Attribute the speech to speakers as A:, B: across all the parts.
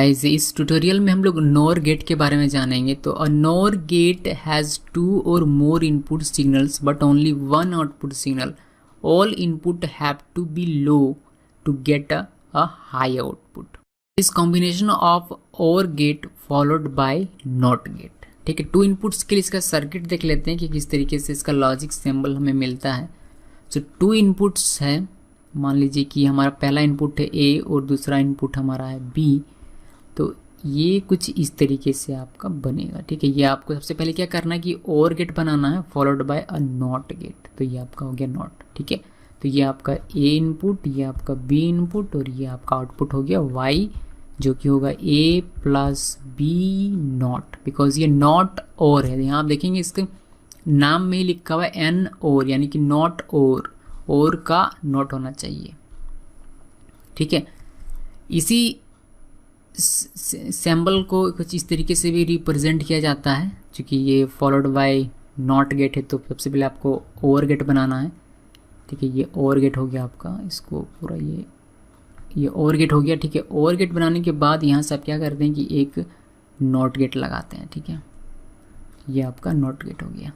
A: Guys इस tutorial में हम लोग नॉर गेट के बारे में जानेंगे। तो अ nor gate has 2 or more input signals but only 1 output signal. All input have to be low to get a high output. Is combination of OR gate followed by NOT gate. ठीक है, 2 inputs के लिए इसका circuit देख लेते हैं कि किस तरीके से इसका लॉजिक सिंबल हमें मिलता है। तो 2 इनपुट्स है, मान लीजिए कि हमारा पहला इनपुट है ए और दूसरा इनपुट हमारा है बी। तो ये कुछ इस तरीके से आपका बनेगा। ठीक है, ये आपको सबसे पहले क्या करना है कि और गेट बनाना है followed by a not gate. तो ये आपका हो गया नॉट। ठीक है, तो ये आपका ए इनपुट, ये आपका बी इनपुट और ये आपका आउटपुट हो गया वाई, जो कि होगा ए प्लस बी नॉट, बिकॉज ये नॉट और है। यहाँ आप देखेंगे इसके नाम में ही लिखा हुआ है एन और, यानी कि नॉट और का नॉट होना चाहिए। ठीक है, इसी सिंबल को कुछ इस तरीके से भी रिप्रेजेंट किया जाता है, क्योंकि ये फॉलोड बाय नॉट गेट है। तो सबसे पहले आपको ओवर गेट बनाना है। ठीक है, ये ओवर गेट हो गया आपका, इसको पूरा ये ओवर गेट हो गया। ठीक है, ओवर गेट बनाने के बाद यहाँ से आप क्या करते हैं कि एक नॉट गेट लगाते हैं। ठीक है, ये आपका नॉट गेट हो गया।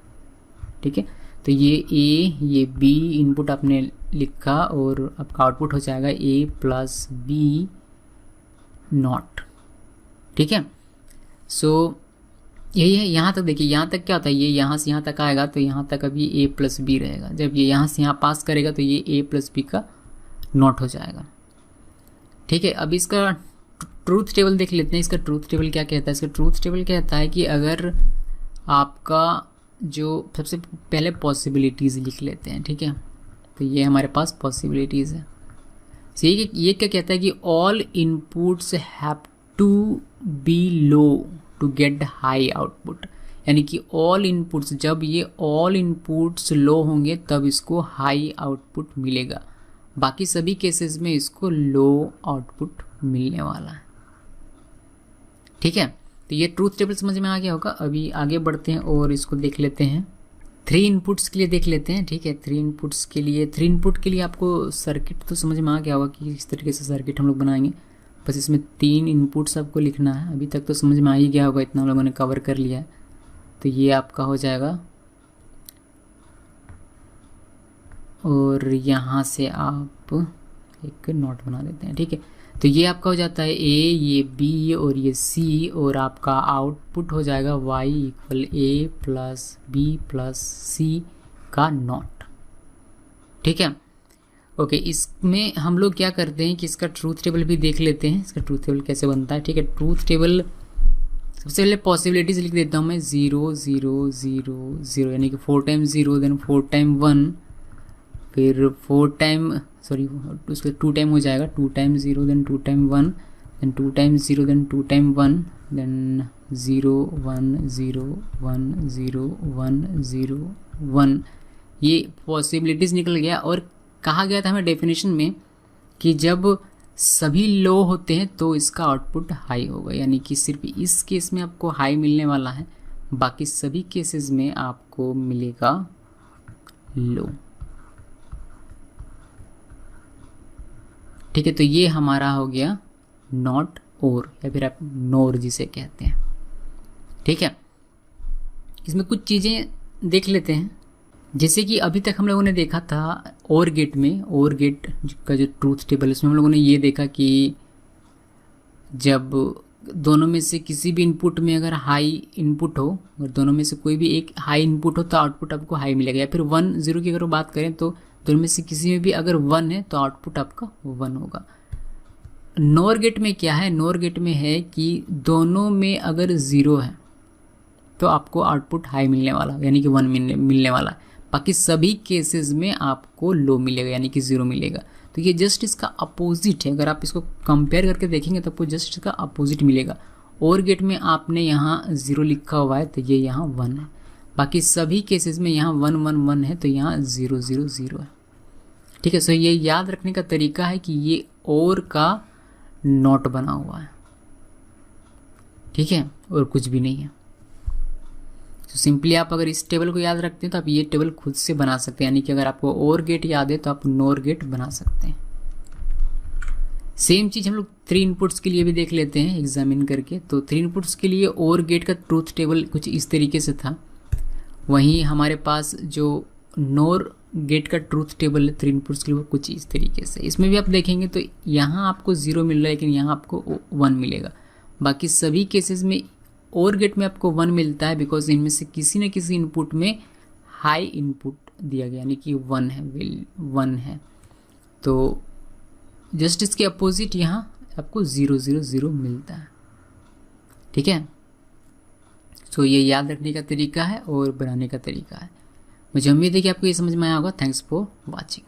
A: ठीक है, तो ये ए ये बी इनपुट आपने लिखा और आपका आउटपुट हो जाएगा ए प्लस बी नॉट। ठीक है, सो यही है। यहाँ तक देखिए, यहाँ तक क्या होता है, ये यहाँ से यहाँ तक आएगा तो यहाँ तक अभी ए प्लस बी रहेगा। जब ये यहाँ से यहाँ पास करेगा तो ये ए प्लस बी का नॉट हो जाएगा। ठीक है, अब इसका ट्रूथ टेबल देख लेते हैं। इसका ट्रूथ टेबल क्या कहता है? इसका ट्रूथ टेबल कहता है कि अगर आपका जो सबसे पहले पॉसिबिलिटीज़ लिख लेते हैं। ठीक है, तो ये हमारे पास पॉसिबिलिटीज़ है। ये क्या कहता है कि all inputs have to be low to get high output, यानी कि ऑल इनपुट्स, जब ये ऑल इनपुट्स लो होंगे तब इसको हाई आउटपुट मिलेगा। बाकी सभी केसेस में इसको लो आउटपुट मिलने वाला है। ठीक है, तो ये ट्रूथ टेबल समझ में आ गया होगा। अभी आगे बढ़ते हैं और इसको देख लेते हैं। 3 इनपुट्स के लिए देख लेते हैं। ठीक है, 3 इनपुट के लिए आपको सर्किट तो समझ में आ गया होगा कि इस तरीके से सर्किट हम लोग बनाएंगे। बस इसमें 3 इनपुट्स आपको लिखना है। अभी तक तो समझ में आ ही गया होगा, इतना हम लोगों ने कवर कर लिया है। तो ये आपका हो जाएगा और यहाँ से आप एक नोट बना देते हैं। ठीक है, तो ये आपका हो जाता है ए, ये बी और ये सी, और आपका आउटपुट हो जाएगा वाई इक्वल ए प्लस बी प्लस सी का नॉट। ठीक है, ओके, इसमें हम लोग क्या करते हैं कि इसका ट्रूथ टेबल भी देख लेते हैं। इसका ट्रूथ टेबल कैसे बनता है? ठीक है, ट्रूथ टेबल सबसे पहले पॉसिबिलिटीज लिख देता हूँ मैं 0 0 0 0, यानी कि 4 टाइम्स 0 देन 4 टाइम 1, फिर 4 टाइम उसके 2 टाइम हो जाएगा, 2 time 0 then 2 time 1 then 2 time 0 then 2 time 1 then 0 1 0 1 0 1 0 1। ये पॉसिबिलिटीज़ निकल गया। और कहा गया था हमें डेफिनेशन में कि जब सभी लो होते हैं तो इसका आउटपुट हाई होगा, यानी कि सिर्फ इस केस में आपको हाई मिलने वाला है, बाकी सभी केसेस में आपको मिलेगा लो। ठीक है, तो ये हमारा हो गया नॉट और, या फिर आप नोर जिसे कहते हैं। ठीक है, इसमें कुछ चीज़ें देख लेते हैं। जैसे कि अभी तक हम लोगों ने देखा था और गेट में, और गेट का जो ट्रूथ टेबल है उसमें हम लोगों ने ये देखा कि जब दोनों में से किसी भी इनपुट में अगर हाई इनपुट हो, अगर दोनों में से कोई भी एक हाई इनपुट हो तो आउटपुट आपको हाई मिलेगा। या फिर 1 0 की अगर बात करें तो दोनों में से किसी में भी अगर 1 है तो आउटपुट आपका 1 होगा। नॉर गेट में क्या है? नॉर गेट में है कि दोनों में अगर 0 है तो आपको आउटपुट हाई मिलने वाला, यानी कि 1 मिलने वाला। बाकी सभी केसेस में आपको लो मिलेगा, यानी कि 0 मिलेगा। तो ये जस्ट इसका अपोजिट है। अगर आप इसको कंपेयर करके देखेंगे तो आपको जस्ट इसका अपोजिट मिलेगा। और गेट में आपने यहाँ 0 लिखा हुआ है तो ये यहाँ 1 है, बाकी सभी केसेस में यहाँ 1 1 1 है तो यहाँ 0 0 0 है। ठीक है, सो ये याद रखने का तरीका है कि ये और का नॉट बना हुआ है। ठीक है, और कुछ भी नहीं है। तो सिंपली आप अगर इस टेबल को याद रखते हैं तो आप ये टेबल खुद से बना सकते हैं, यानी कि अगर आपको और गेट याद है तो आप नोर गेट बना सकते हैं। सेम चीज़ हम लोग 3 इनपुट्स के लिए भी देख लेते हैं एग्जामिन करके। तो 3 इनपुट्स के लिए और गेट का ट्रूथ टेबल कुछ इस तरीके से था। वहीं हमारे पास जो नोर गेट का ट्रूथ टेबल है 3 इनपुट्स के लिए वो कुछ इस तरीके से। इसमें भी आप देखेंगे तो यहाँ आपको 0 मिल रहा है, लेकिन यहाँ आपको 1 मिलेगा। बाकी सभी केसेस में और गेट में आपको 1 मिलता है, बिकॉज इनमें से किसी न किसी इनपुट में हाई इनपुट दिया गया, यानी कि 1 है, 1 है। तो जस्ट इसके अपोजिट यहाँ आपको 0 0 0 मिलता है। ठीक है, तो ये याद रखने का तरीका है और बनाने का तरीका है। मुझे उम्मीद है कि आपको ये समझ में आया होगा। Thanks for watching.